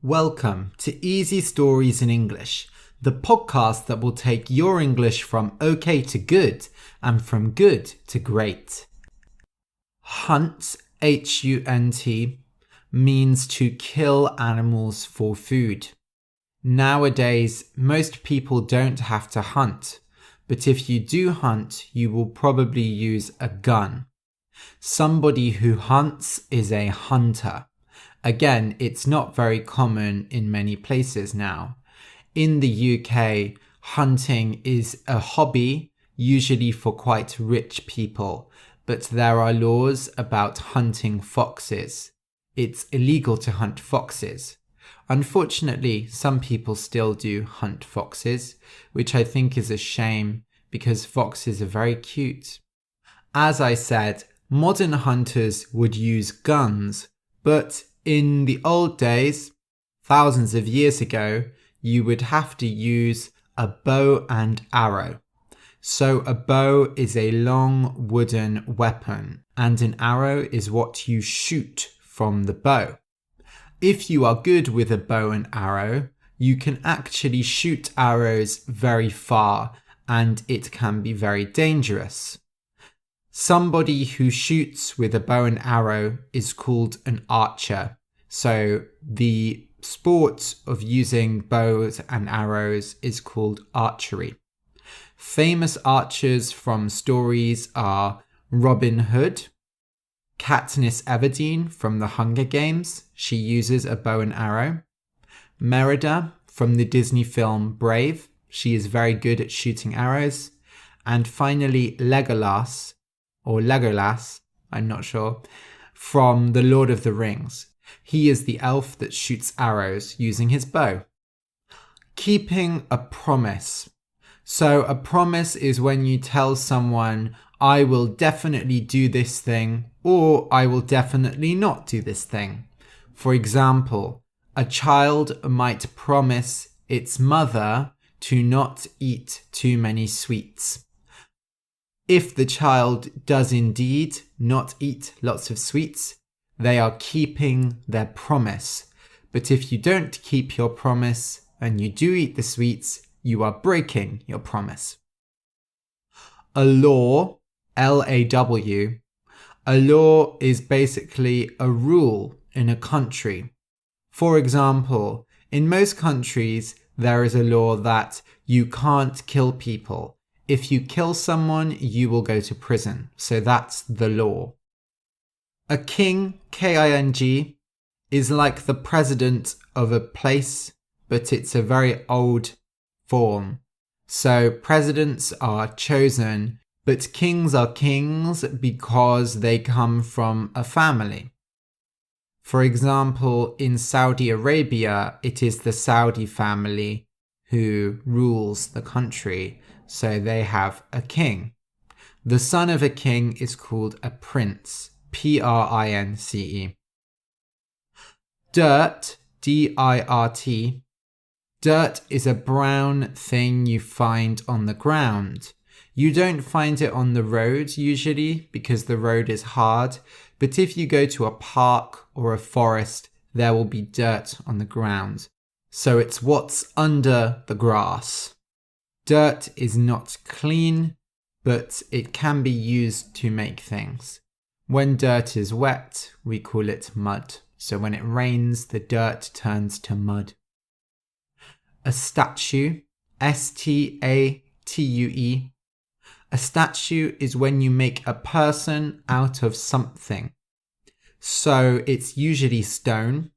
Welcome to Easy Stories in English, the podcast that will take your English from okay to good and from good to great. Hunt, H-U-N-T, means to kill animals for food. Nowadays, most people don't have to hunt, but if you do hunt, you will probably use a gun. Somebody who hunts is a hunter. Again, it's not very common in many places now. In the UK, hunting is a hobby, usually for quite rich people, but there are laws about hunting foxes. It's illegal to hunt foxes. Unfortunately, some people still do hunt foxes, which I think is a shame because foxes are very cute. As I said, modern hunters would use guns, but in the old days, thousands of years ago, you would have to use a bow and arrow. So a bow is a long wooden weapon, and an arrow is what you shoot from the bow. If you are good with a bow and arrow, you can actually shoot arrows very far, and it can be very dangerous. Somebody who shoots with a bow and arrow is called an archer. So the sport of using bows and arrows is called archery. Famous archers from stories are Robin Hood, Katniss Everdeen from the Hunger Games. She uses a bow and arrow. Merida from the Disney film Brave. She is very good at shooting arrows. And finally, Legolas, I'm not sure, from The Lord of the Rings. He is the elf that shoots arrows using his bow. Keeping a promise. So a promise is when you tell someone, I will definitely do this thing, or I will definitely not do this thing. For example, a child might promise its mother to not eat too many sweets. If the child does indeed not eat lots of sweets, they are keeping their promise. But if you don't keep your promise and you do eat the sweets, you are breaking your promise. A law, L-A-W, a law is basically a rule in a country. For example, in most countries, there is a law that you can't kill people. If you kill someone, you will go to prison. So that's the law. A king, K-I-N-G, is like the president of a place, but it's a very old form. So presidents are chosen, but kings are kings because they come from a family. For example, in Saudi Arabia, it is the Saudi family who rules the country. So they have a king. The son of a king is called a prince, P-R-I-N-C-E. Dirt, D-I-R-T. Dirt is a brown thing you find on the ground. You don't find it on the road usually because the road is hard, but if you go to a park or a forest, there will be dirt on the ground. So it's what's under the grass. Dirt is not clean, but it can be used to make things. When dirt is wet, we call it mud. So when it rains, the dirt turns to mud. A statue, S-T-A-T-U-E. A statue is when you make a person out of something. So it's usually stone.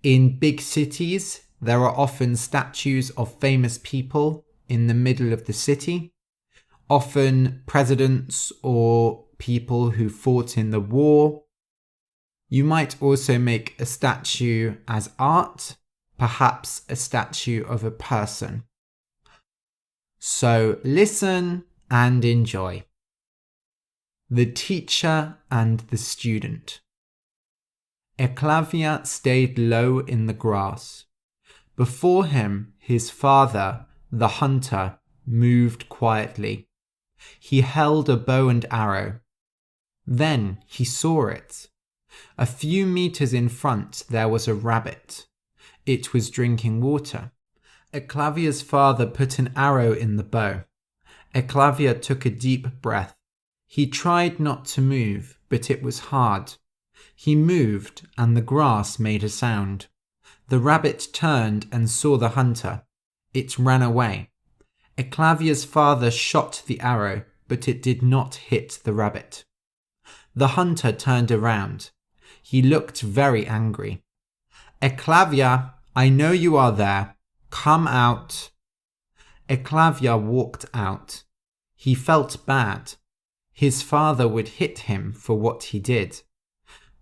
In big cities, there are often statues of famous people in the middle of the city, often presidents or people who fought in the war. You might also make a statue as art, perhaps a statue of a person. So listen and enjoy. The teacher and the student. Eclavia stayed low in the grass. Before him, his father, the hunter, moved quietly. He held a bow and arrow. Then he saw it. A few meters in front there was a rabbit. It was drinking water. Eclavia's father put an arrow in the bow. Eclavia took a deep breath. He tried not to move, but it was hard. He moved, and the grass made a sound. The rabbit turned and saw the hunter. It ran away. Eclavia's father shot the arrow, but it did not hit the rabbit. The hunter turned around. He looked very angry. "Eclavia, I know you are there. Come out." Eclavia walked out. He felt bad. His father would hit him for what he did.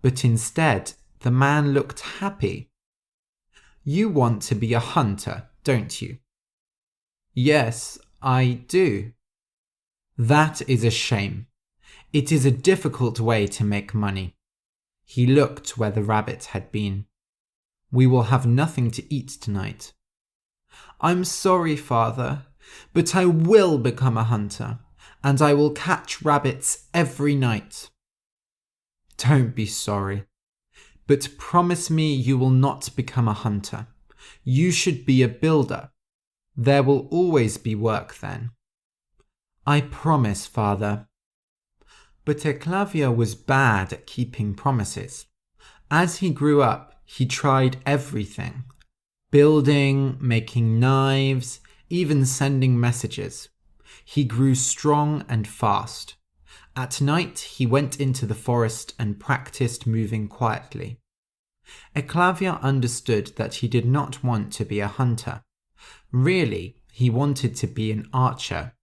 But instead, the man looked happy. "You want to be a hunter, don't you?" "Yes, I do." "That is a shame. It is a difficult way to make money." He looked where the rabbit had been. "We will have nothing to eat tonight." "I'm sorry, father, but I will become a hunter, and I will catch rabbits every night." "Don't be sorry, but promise me you will not become a hunter. You should be a builder. There will always be work then." "I promise, father." But Eclavia was bad at keeping promises. As he grew up, he tried everything. Building, making knives, even sending messages. He grew strong and fast. At night, he went into the forest and practiced moving quietly. Eclavia understood that he did not want to be a hunter. Really, he wanted to be an archer.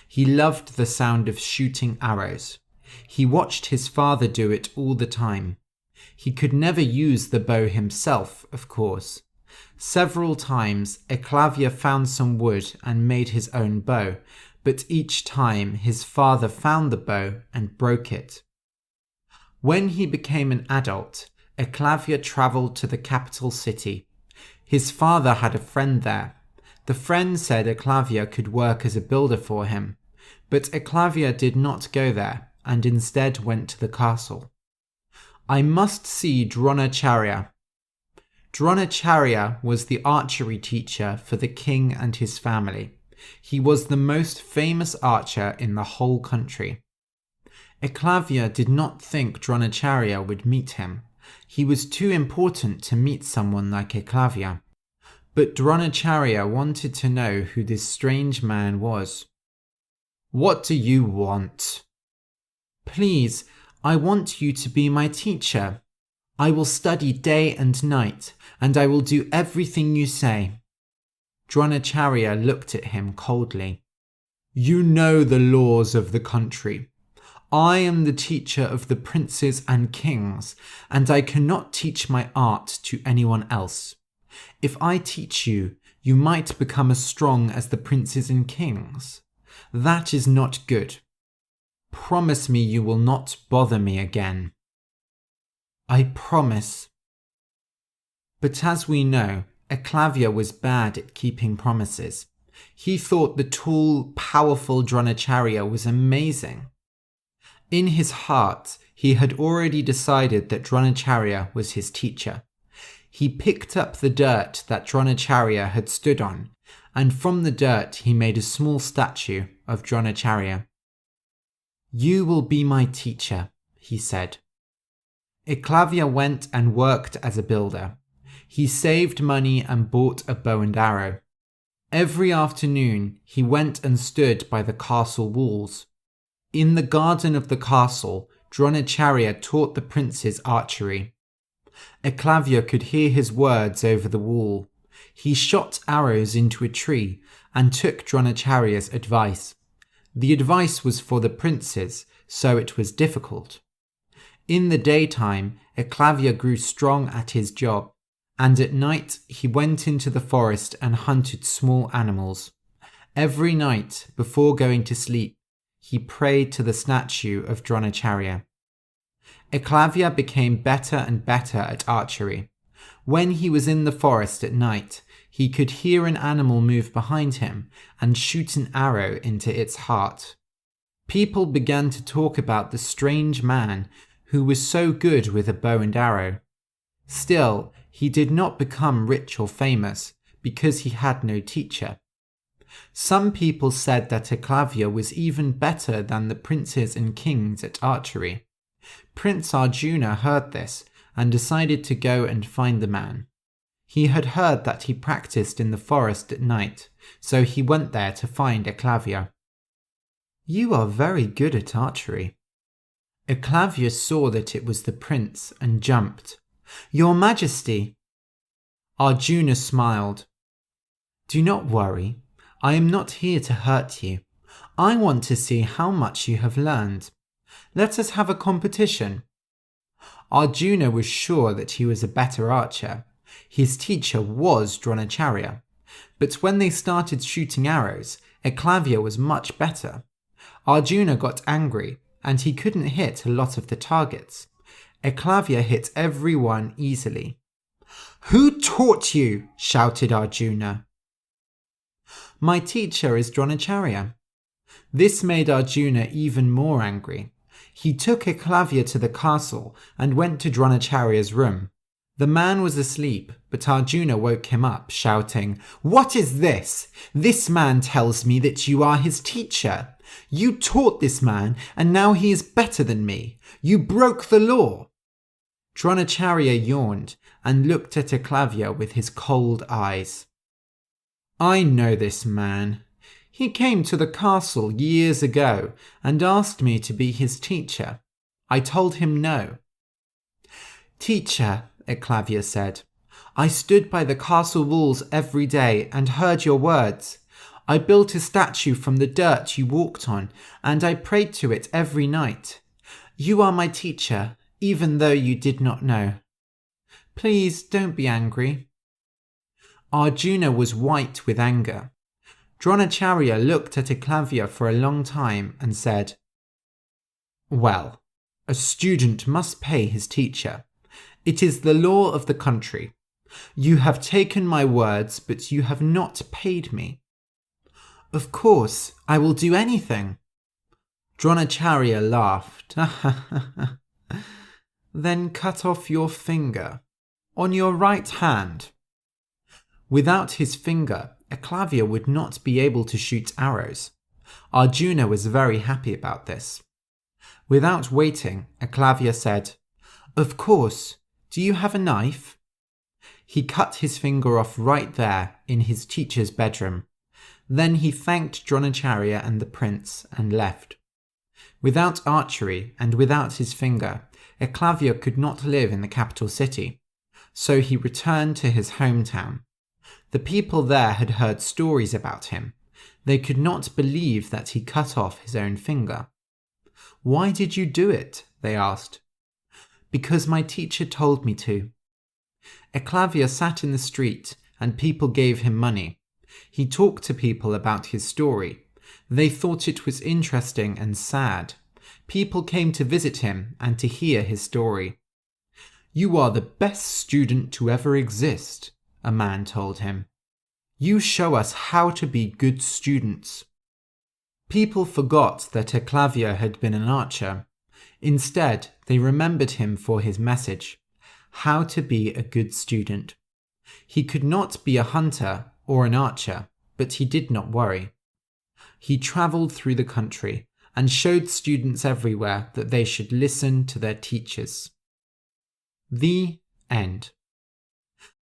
He loved the sound of shooting arrows. He watched his father do it all the time. He could never use the bow himself, of course. Several times, Eclavia found some wood and made his own bow, but each time his father found the bow and broke it. When he became an adult, Eclavia traveled to the capital city. His father had a friend there. The friend said Eclavia could work as a builder for him, but Eclavia did not go there and instead went to the castle. "I must see Dronacharya." Dronacharya was the archery teacher for the king and his family. He was the most famous archer in the whole country. Eclavia did not think Dronacharya would meet him. He was too important to meet someone like Eclavia. But Dronacharya wanted to know who this strange man was. "What do you want?" "Please, I want you to be my teacher. I will study day and night, and I will do everything you say." Dronacharya looked at him coldly. "You know the laws of the country. I am the teacher of the princes and kings, and I cannot teach my art to anyone else. If I teach you, you might become as strong as the princes and kings. That is not good. Promise me you will not bother me again." "I promise." But as we know, Eclavia was bad at keeping promises. He thought the tall, powerful Dronacharya was amazing. In his heart, he had already decided that Dronacharya was his teacher. He picked up the dirt that Dronacharya had stood on, and from the dirt he made a small statue of Dronacharya. "You will be my teacher," he said. Eclavia went and worked as a builder. He saved money and bought a bow and arrow. Every afternoon, he went and stood by the castle walls. In the garden of the castle, Dronacharya taught the princes archery. Eclavia could hear his words over the wall. He shot arrows into a tree and took Dronacharya's advice. The advice was for the princes, so it was difficult. In the daytime, Eclavia grew strong at his job, and at night he went into the forest and hunted small animals. Every night, before going to sleep, he prayed to the statue of Dronacharya. Eclavia became better and better at archery. When he was in the forest at night, he could hear an animal move behind him and shoot an arrow into its heart. People began to talk about the strange man who was so good with a bow and arrow. Still, He did not become rich or famous because he had no teacher. Some people said that Eclavia was even better than the princes and kings at archery. Prince Arjuna heard this and decided to go and find the man. He had heard that he practiced in the forest at night, so he went there to find Eclavia. "You are very good at archery." Eclavia saw that it was the prince and jumped. "Your Majesty!" Arjuna smiled. "Do not worry. I am not here to hurt you. I want to see how much you have learned. Let us have a competition." Arjuna was sure that he was a better archer. His teacher was Dronacharya. But when they started shooting arrows, Eclavia was much better. Arjuna got angry, and he couldn't hit a lot of the targets. Eclavia hit everyone easily. "Who taught you?" shouted Arjuna. "My teacher is Dronacharya." This made Arjuna even more angry. He took Eclavia to the castle and went to Dronacharya's room. The man was asleep, but Arjuna woke him up, shouting, "What is this? This man tells me that you are his teacher. You taught this man, and now he is better than me. You broke the law." Dronacharya yawned and looked at Eclavia with his cold eyes. "I know this man. He came to the castle years ago and asked me to be his teacher. I told him no." "Teacher," Eclavia said, "I stood by the castle walls every day and heard your words. I built a statue from the dirt you walked on, and I prayed to it every night. You are my teacher, even though you did not know. Please don't be angry." Arjuna was white with anger. Dronacharya looked at Eclavia for a long time and said, "Well, a student must pay his teacher. It is the law of the country. You have taken my words, but you have not paid me." "Of course, I will do anything." Dronacharya laughed. "Then cut off your finger on your right hand." Without his finger, Eclavia would not be able to shoot arrows. Arjuna was very happy about this. Without waiting, Eclavia said, "Of course. Do you have a knife?" He cut his finger off right there in his teacher's bedroom. Then he thanked Dronacharya and the prince and left. Without archery and without his finger, Eclavia could not live in the capital city. So he returned to his hometown. The people there had heard stories about him. They could not believe that he cut off his own finger. "Why did you do it?" they asked. "Because my teacher told me to." Eclavia sat in the street and people gave him money. He talked to people about his story. They thought it was interesting and sad. People came to visit him and to hear his story. "You are the best student to ever exist," a man told him. "You show us how to be good students." People forgot that Eclavia had been an archer. Instead, they remembered him for his message, how to be a good student. He could not be a hunter or an archer, but he did not worry. He travelled through the country and showed students everywhere that they should listen to their teachers. The end.